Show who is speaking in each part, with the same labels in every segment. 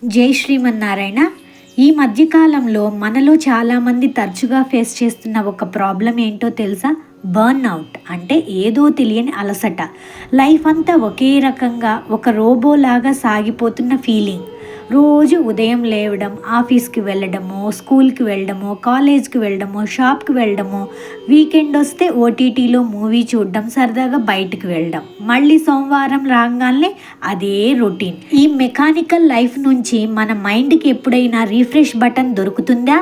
Speaker 1: జై శ్రీమన్నారాయణ. ఈ మధ్యకాలంలో మనలో చాలామంది తరచుగా ఫేస్ చేస్తున్న ఒక ప్రాబ్లం ఏంటో తెలుసా? బర్న్ అవుట్ అంటే ఏదో తెలియని అలసట. లైఫ్ అంతా ఒకే రకంగా ఒక రోబోలాగా సాగిపోతున్న ఫీలింగ్. రోజు ఉదయం లేవడం, ఆఫీస్కి వెళ్ళడము, స్కూల్కి వెళ్ళడము, కాలేజ్కి వెళ్ళడము, షాప్కి వెళ్ళడము, వీకెండ్ వస్తే ఓటీటీలో మూవీ చూడడం, సరదాగా బయటికి వెళ్ళడం, మళ్ళీ సోమవారం రాగానే అదే రొటీన్. ఈ మెకానికల్ లైఫ్ నుంచి మన మైండ్కి ఎప్పుడైనా రీఫ్రెష్ బటన్ దొరుకుతుందా?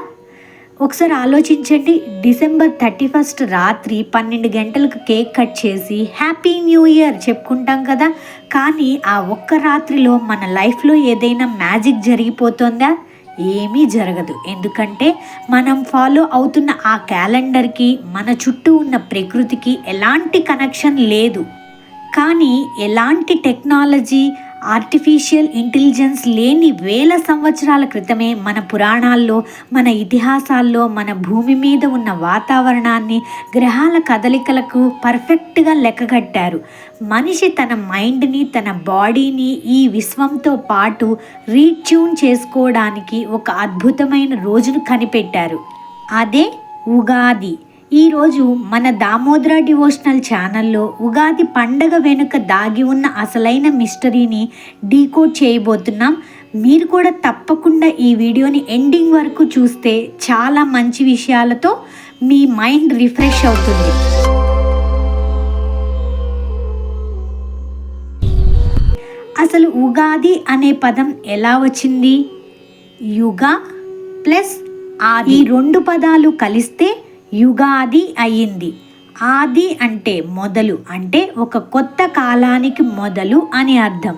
Speaker 1: ఒకసారి ఆలోచించండి. డిసెంబర్ 31 రాత్రి 12 గంటలకు కేక్ కట్ చేసి హ్యాపీ న్యూ ఇయర్ చెప్పుకుంటాం కదా. కానీ ఆ ఒక్క రాత్రిలో మన లైఫ్లో ఏదైనా మ్యాజిక్ జరిగిపోతుందా? ఏమీ జరగదు. ఎందుకంటే మనం ఫాలో అవుతున్న ఆ క్యాలెండర్కి, మన చుట్టూ ఉన్న ప్రకృతికి ఎలాంటి కనెక్షన్ లేదు. కానీ ఎలాంటి టెక్నాలజీ, ఆర్టిఫిషియల్ ఇంటెలిజెన్స్ లేని వేల సంవత్సరాల క్రితమే మన పురాణాల్లో, మన ఇతిహాసాల్లో మన భూమి మీద ఉన్న వాతావరణాన్ని, గ్రహాల కదలికలకు పర్ఫెక్ట్గా లెక్కగట్టారు. మనిషి తన మైండ్ని, తన బాడీని ఈ విశ్వంతో పాటు రీట్యూన్ చేసుకోవడానికి ఒక అద్భుతమైన రోజును కనిపెట్టారు. అదే ఉగాది. ఈరోజు మన దామోదర డివోషనల్ ఛానల్లో ఉగాది పండగ వెనుక దాగి ఉన్న అసలైన మిస్టరీని డీకోడ్ చేయబోతున్నాం. మీరు కూడా తప్పకుండా ఈ వీడియోని ఎండింగ్ వరకు చూస్తే చాలా మంచి విషయాలతో మీ మైండ్ రిఫ్రెష్ అవుతుంది. అసలు ఉగాది అనే పదం ఎలా వచ్చింది? యుగ ప్లస్ ఆది, ఈ రెండు పదాలు కలిస్తే యుగాది అయ్యింది. ఆది అంటే మొదలు, అంటే ఒక కొత్త కాలానికి మొదలు అని అర్థం.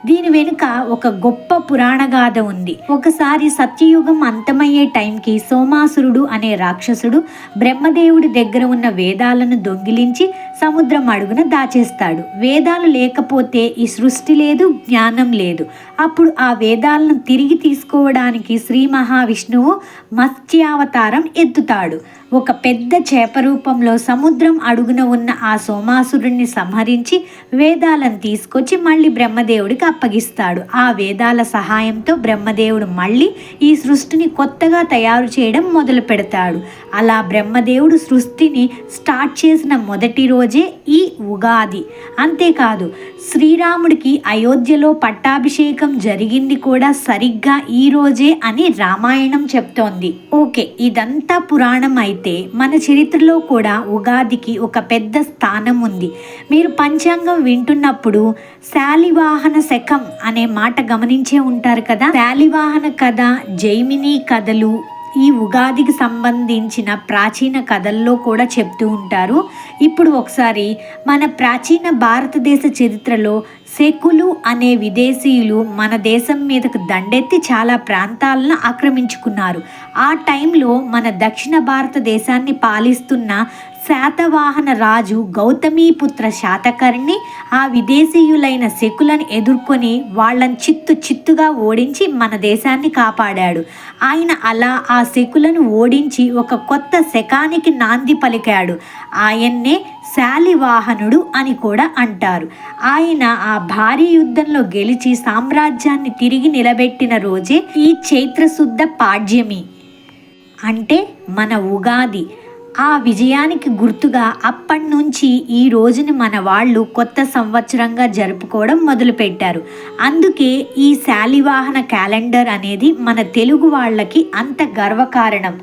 Speaker 1: దీని వెనుక ఒక గొప్ప పురాణ గాథ ఉంది. ఒకసారి సత్యయుగం అంతమయ్యే టైంకి సోమాసురుడు అనే రాక్షసుడు బ్రహ్మదేవుడి దగ్గర ఉన్న వేదాలను దొంగిలించి సముద్రం అడుగున దాచేస్తాడు. వేదాలు లేకపోతే ఈ సృష్టి లేదు, జ్ఞానం లేదు. అప్పుడు ఆ వేదాలను తిరిగి తీసుకోవడానికి శ్రీ మహావిష్ణువు మత్స్యావతారం ఎత్తుతాడు. ఒక పెద్ద చేప రూపంలో సముద్రం అడుగున ఉన్న ఆ సోమాసురుడిని సంహరించి వేదాలను తీసుకొచ్చి మళ్ళీ బ్రహ్మదేవుడికి అప్పగిస్తాడు. ఆ వేదాల సహాయంతో బ్రహ్మదేవుడు మళ్ళీ ఈ సృష్టిని కొత్తగా తయారు చేయడం మొదలు పెడతాడు. అలా బ్రహ్మదేవుడు సృష్టిని స్టార్ట్ చేసిన మొదటి రోజే ఈ ఉగాది. అంతేకాదు, శ్రీరాముడికి అయోధ్యలో పట్టాభిషేకం జరిగింది కూడా సరిగ్గా ఈ రోజే అని రామాయణం చెప్తోంది. ఓకే, ఇదంతా పురాణం అయితే మన చరిత్రలో కూడా ఉగాదికి ఒక పెద్ద స్థానం ఉంది. మీరు పంచాంగం వింటున్నప్పుడు శాలివాహన శకం అనే మాట గమనించే ఉంటారు కదా. శాలివాహన కథ, జైమిని కథలు ఈ ఉగాదికి సంబంధించిన ప్రాచీన కథల్లో కూడా చెప్తూ ఉంటారు. ఇప్పుడు ఒకసారి మన ప్రాచీన భారతదేశ చరిత్రలో శకులు అనే విదేశీయులు మన దేశం మీదకు దండెత్తి చాలా ప్రాంతాలను ఆక్రమించుకున్నారు. ఆ టైంలో మన దక్షిణ భారతదేశాన్ని పాలిస్తున్న శాతవాహన రాజు గౌతమీపుత్ర శాతకర్ణి ఆ విదేశీయులైన శకులను ఎదుర్కొని వాళ్ళని చిత్తుగా ఓడించి మన దేశాన్ని కాపాడాడు. ఆయన అలా ఆ శకులను ఓడించి ఒక కొత్త శకానికి నాంది పలికాడు. ఆయన్నే శాలివాహనుడు అని కూడా అంటారు. ఆయన ఆ భారీ యుద్ధంలో గెలిచి సామ్రాజ్యాన్ని తిరిగి నిలబెట్టిన రోజే ఈ చైత్రశుద్ధ పాడ్యమి అంటే మన ఉగాది. ఆ విజయానికి గుర్తుగా అప్పటి నుంచి ఈ రోజుని మన వాళ్ళు కొత్త సంవత్సరంగా జరుపుకోవడం మొదలుపెట్టారు. అందుకే ఈ శాలివాహన క్యాలెండర్ అనేది మన తెలుగు వాళ్ళకి అంత గర్వకారణం.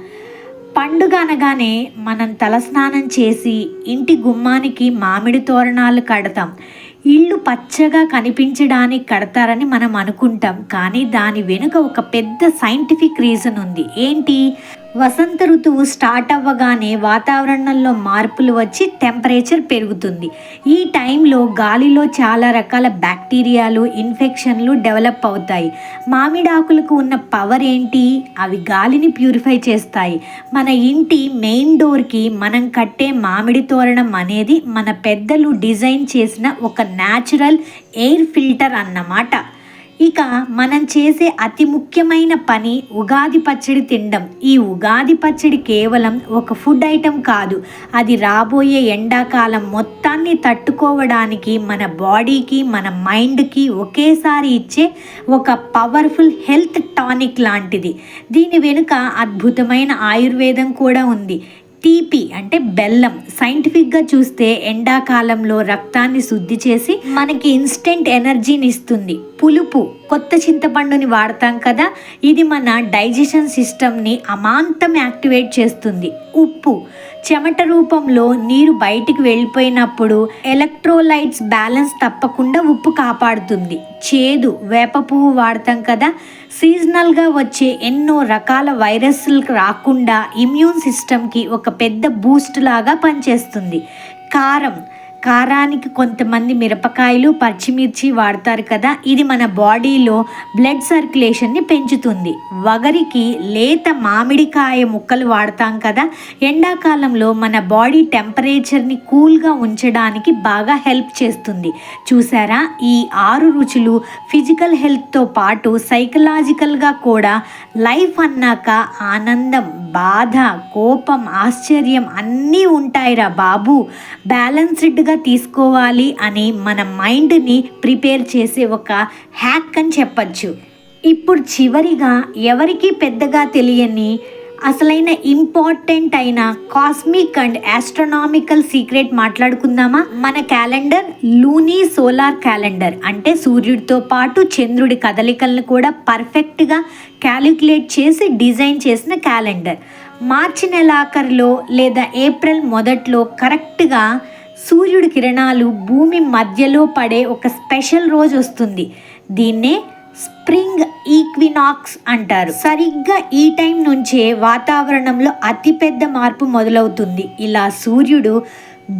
Speaker 1: పండుగ అనగానే మనం తలస్నానం చేసి ఇంటి గుమ్మానికి మామిడి తోరణాలు కడతాం. ఇల్లు పచ్చగా కనిపించడానికి కడతారని మనం అనుకుంటాం. కానీ దాని వెనుక ఒక పెద్ద సైంటిఫిక్ రీజన్ ఉంది. ఏంటి? వసంత ఋతువు స్టార్ట్ అవ్వగానే వాతావరణంలో మార్పులు వచ్చి టెంపరేచర్ పెరుగుతుంది. ఈ టైంలో గాలిలో చాలా రకాల బ్యాక్టీరియాలు, ఇన్ఫెక్షన్లు డెవలప్ అవుతాయి. మామిడాకులకు ఉన్న పవర్ ఏంటి? అవి గాలిని ప్యూరిఫై చేస్తాయి. మన ఇంటి మెయిన్ డోర్కి మనం కట్టే మామిడి తోరణం అనేది మన పెద్దలు డిజైన్ చేసిన ఒక న్యాచురల్ ఎయిర్ ఫిల్టర్ అన్నమాట. ఇక మనం చేసే అతి ముఖ్యమైన పని ఉగాది పచ్చడి తినడం. ఈ ఉగాది పచ్చడి కేవలం ఒక ఫుడ్ ఐటెం కాదు, అది రాబోయే ఎండాకాలం మొత్తాన్ని తట్టుకోవడానికి మన బాడీకి మన మైండ్కి ఒకేసారి ఇచ్చే ఒక పవర్ఫుల్ హెల్త్ టానిక్ లాంటిది. దీని వెనుక అద్భుతమైన ఆయుర్వేదం కూడా ఉంది. తీపి అంటే బెల్లం సైంటిఫిక్గా చూస్తే ఎండాకాలంలో రక్తాన్ని శుద్ధి చేసి మనకి ఇన్స్టెంట్ ఎనర్జీని ఇస్తుంది. పులుపు కొత్త చింతపండుని వాడతాం కదా, ఇది మన డైజెషన్ సిస్టమ్ని అమాంతం యాక్టివేట్ చేస్తుంది. ఉప్పు చెమట రూపంలో నీరు బయటికి వెళ్ళిపోయినప్పుడు ఎలక్ట్రోలైట్స్ బ్యాలెన్స్ తప్పకుండా ఉప్పు కాపాడుతుంది. చేదు వేప పువ్వు వాడతాం కదా, సీజనల్గా వచ్చే ఎన్నో రకాల వైరస్లు రాకుండా ఇమ్యూన్ సిస్టమ్కి ఒక పెద్ద బూస్ట్ లాగా పనిచేస్తుంది. కారానికి కొంతమంది మిరపకాయలు పచ్చిమిర్చి వాడతారు కదా, ఇది మన బాడీలో బ్లడ్ సర్క్యులేషన్ని పెంచుతుంది. వగరికి లేత మామిడికాయ ముక్కలు వాడతాం కదా, ఎండాకాలంలో మన బాడీ టెంపరేచర్ని కూల్గా ఉంచడానికి బాగా హెల్ప్ చేస్తుంది. చూసారా, ఈ 6 రుచులు ఫిజికల్ హెల్త్తో పాటు సైకలాజికల్గా కూడా లైఫ్ అన్నాక ఆనందం, బాధ, కోపం, ఆశ్చర్యం అన్నీ ఉంటాయిరా బాబు. బ్యాలెన్స్డ్గా తీసుకోవాలి అని మన మైండ్ని ప్రిపేర్ చేసే ఒక హ్యాక్ అని చెప్పచ్చు. ఇప్పుడు చివరిగా ఎవరికి పెద్దగా తెలియని అసలైన ఇంపార్టెంట్ అయిన కాస్మిక్ అండ్ ఆస్ట్రోనామికల్ సీక్రెట్ మాట్లాడుకుందామా. మన క్యాలెండర్ లూనీ సోలార్ క్యాలెండర్ అంటే సూర్యుడితో పాటు చంద్రుడి కదలికలను కూడా పర్ఫెక్ట్గా క్యాలిక్యులేట్ చేసి డిజైన్ చేసిన క్యాలెండర్. మార్చి నెల ఆఖరిలో లేదా ఏప్రిల్ మొదట్లో కరెక్ట్గా సూర్యుడి కిరణాలు భూమి మధ్యలో పడే ఒక స్పెషల్ రోజు వస్తుంది. దీన్నే స్ప్రింగ్ ఈక్వినాక్స్ అంటారు. సరిగ్గా ఈ టైం నుంచే వాతావరణంలో అతిపెద్ద మార్పు మొదలవుతుంది. ఇలా సూర్యుడు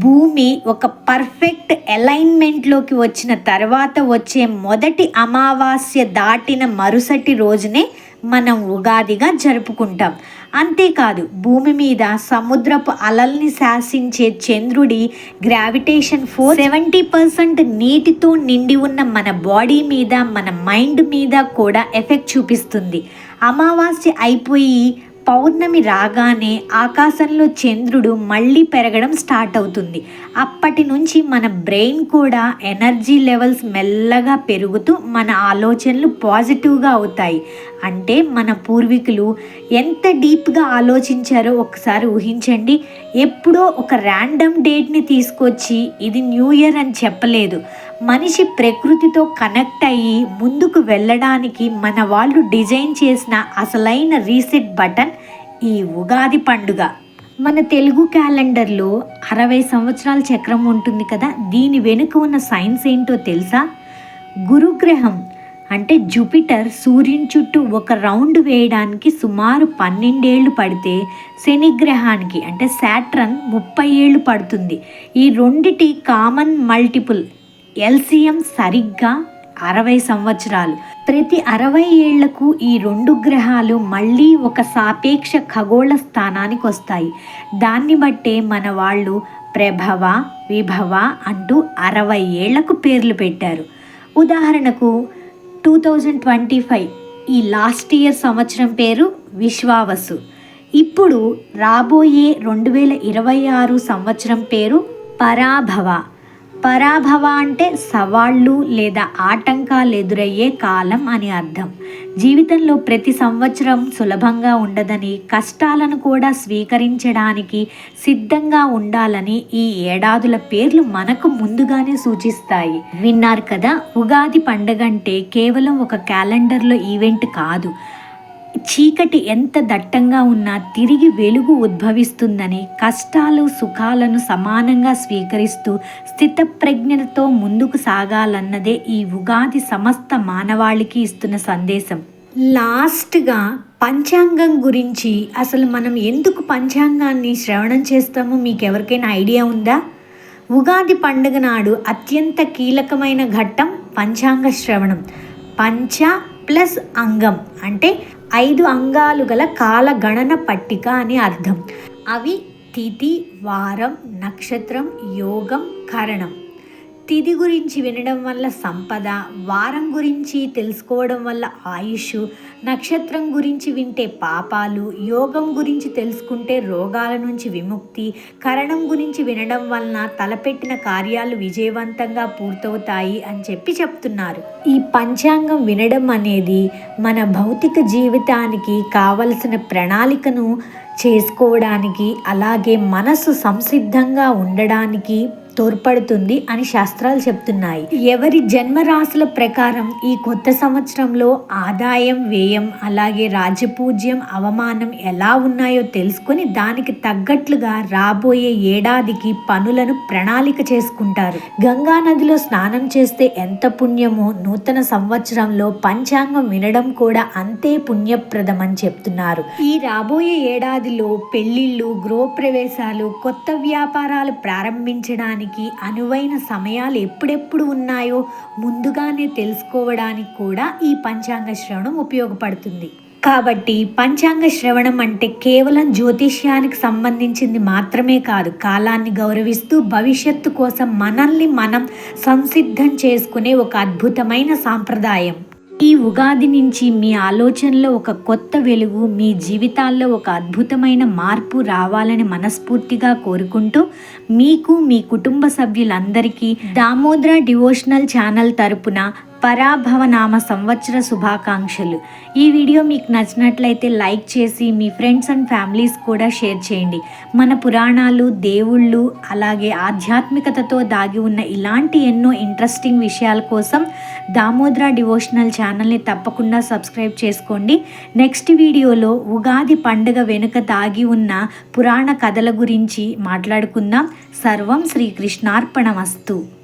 Speaker 1: భూమి ఒక పర్ఫెక్ట్ అలైన్మెంట్లోకి వచ్చిన తర్వాత వచ్చే మొదటి అమావాస్య దాటిన మరుసటి రోజునే మనం ఉగాదిగా జరుపుకుంటాం. అంతేకాదు, భూమి మీద సముద్రపు అలల్ని శాసించే చంద్రుడి గ్రావిటేషన్ ఫోర్స్ 70% నీటితో నిండి ఉన్న మన బాడీ మీద, మన మైండ్ మీద కూడా ఎఫెక్ట్ చూపిస్తుంది. అమావాస్య అయిపోయి పౌర్ణమి రాగానే ఆకాశంలో చంద్రుడు మళ్ళీ పెరగడం స్టార్ట్ అవుతుంది. అప్పటి నుంచి మన బ్రెయిన్ కూడా ఎనర్జీ లెవెల్స్ మెల్లగా పెరుగుతూ మన ఆలోచనలు పాజిటివ్గా అవుతాయి. అంటే మన పూర్వీకులు ఎంత డీప్గా ఆలోచించారో ఒకసారి ఊహించండి. ఎప్పుడో ఒక ర్యాండమ్ డేట్ని తీసుకొచ్చి ఇది న్యూ ఇయర్ అని చెప్పలేదు. మనిషి ప్రకృతితో కనెక్ట్ అయ్యి ముందుకు వెళ్ళడానికి మన వాళ్ళు డిజైన్ చేసిన అసలైన రీసెట్ బటన్ ఈ ఉగాది పండుగ. మన తెలుగు క్యాలెండర్లో 60 సంవత్సరాల చక్రం ఉంటుంది కదా, దీని వెనుక ఉన్న సైన్స్ ఏంటో తెలుసా? గురుగ్రహం అంటే జూపిటర్ సూర్యుని చుట్టూ ఒక రౌండ్ వేయడానికి సుమారు 12 ఏళ్ళు పడితే, శని గ్రహానికి అంటే శాట్రన్ 30 ఏళ్ళు పడుతుంది. ఈ రెండిటి కామన్ మల్టిపుల్ ఎల్సిఎం సరిగ్గా 60 సంవత్సరాలు. ప్రతి 60 ఏళ్లకు ఈ 2 గ్రహాలు మళ్ళీ ఒక సాపేక్ష ఖగోళ స్థానానికి వస్తాయి. దాన్ని బట్టే మన వాళ్ళు ప్రభవ, విభవ అంటూ 60 ఏళ్లకు పేర్లు పెట్టారు. ఉదాహరణకు 2025 ఈ లాస్ట్ ఇయర్ సంవత్సరం పేరు విశ్వావసు. ఇప్పుడు రాబోయే 2026 సంవత్సరం పేరు పరాభవ. పరాభవ అంటే సవాళ్ళు లేదా ఆటంకాలు ఎదురయ్యే కాలం అని అర్థం. జీవితంలో ప్రతి సంవత్సరం సులభంగా ఉండదని, కష్టాలను కూడా స్వీకరించడానికి సిద్ధంగా ఉండాలని ఈ ఏడాదుల పేర్లు మనకు ముందుగానే సూచిస్తాయి. విన్నారు కదా, ఉగాది పండుగ అంటే కేవలం ఒక క్యాలెండర్లో ఈవెంట్ కాదు. చీకటి ఎంత దట్టంగా ఉన్నా తిరిగి వెలుగు ఉద్భవిస్తుందని, కష్టాలు సుఖాలను సమానంగా స్వీకరిస్తూ స్థితప్రజ్ఞతో ముందుకు సాగాలన్నదే ఈ ఉగాది సమస్త మానవాళికి ఇస్తున్న సందేశం. లాస్ట్గా పంచాంగం గురించి, అసలు మనం ఎందుకు పంచాంగాన్ని శ్రవణం చేస్తామో మీకు ఎవరికైనా ఐడియా ఉందా? ఉగాది పండుగ నాడు అత్యంత కీలకమైన ఘట్టం పంచాంగ శ్రవణం. పంచ ప్లస్ అంగం అంటే 5 అంగాలు గల కాలగణన పట్టిక అని అర్థం. అవి తిథి, వారం, నక్షత్రం, యోగం, కరణం. తిథి గురించి వినడం వల్ల సంపద, వారం గురించి తెలుసుకోవడం వల్ల ఆయుష్, నక్షత్రం గురించి వింటే పాపాలు, యోగం గురించి తెలుసుకుంటే రోగాల నుంచి విముక్తి, కరణం గురించి వినడం వలన తలపెట్టిన కార్యాలు విజయవంతంగా పూర్తవుతాయి అని చెప్తున్నారు. ఈ పంచాంగం వినడం అనేది మన భౌతిక జీవితానికి కావలసిన ప్రణాళికను చేసుకోవడానికి, అలాగే మనసు సంసిద్ధంగా ఉండడానికి తోడ్పడుతుంది అని శాస్త్రాలు చెప్తున్నాయి. ఎవరి జన్మరాశుల ప్రకారం ఈ కొత్త సంవత్సరంలో ఆదాయం, వ్యయం, అలాగే రాజపూజ్యం, అవమానం ఎలా ఉన్నాయో తెలుసుకొని దానికి తగ్గట్లుగా రాబోయే ఏడాదికి పనులను ప్రణాళిక చేసుకుంటారు. గంగా నదిలో స్నానం చేస్తే ఎంత పుణ్యమో నూతన సంవత్సరంలో పంచాంగం వినడం కూడా అంతే పుణ్యప్రదం అని చెప్తున్నారు. ఈ రాబోయే ఏడాదిలో పెళ్లిళ్ళు, గృహప్రవేశాలు, కొత్త వ్యాపారాలు ప్రారంభించడానికి అనువైన సమయాలు ఎప్పుడెప్పుడు ఉన్నాయో ముందుగానే తెలుసుకోవడానికి కూడా ఈ పంచాంగ శ్రవణం ఉపయోగపడుతుంది. కాబట్టి పంచాంగ శ్రవణం అంటే కేవలం జ్యోతిష్యానికి సంబంధించింది మాత్రమే కాదు, కాలాన్ని గౌరవిస్తూ భవిష్యత్తు కోసం మనల్ని మనం సంసిద్ధం చేసుకునే ఒక అద్భుతమైన సాంప్రదాయం. ఈ ఉగాది నుంచి మీ ఆలోచనలో ఒక కొత్త వెలుగు, మీ జీవితాల్లో ఒక అద్భుతమైన మార్పు రావాలని మనస్ఫూర్తిగా కోరుకుంటూ మీకు, మీ కుటుంబ సభ్యులందరికీ దామోదర డివోషనల్ ఛానల్ తరపున పరాభవనామ సంవత్సర శుభాకాంక్షలు. ఈ వీడియో మీకు నచ్చినట్లయితే లైక్ చేసి మీ ఫ్రెండ్స్ అండ్ ఫ్యామిలీస్ కూడా షేర్ చేయండి. మన పురాణాలు, దేవుళ్ళు, అలాగే ఆధ్యాత్మికతతో దాగి ఉన్న ఇలాంటి ఎన్నో ఇంట్రెస్టింగ్ విషయాల కోసం దామోదర డివోషనల్ ఛానల్ని తప్పకుండా సబ్స్క్రైబ్ చేసుకోండి. నెక్స్ట్ వీడియోలో ఉగాది పండుగ వెనుక దాగి ఉన్న పురాణ కథల గురించి మాట్లాడుకుందాం. సర్వం శ్రీకృష్ణార్పణమస్తు.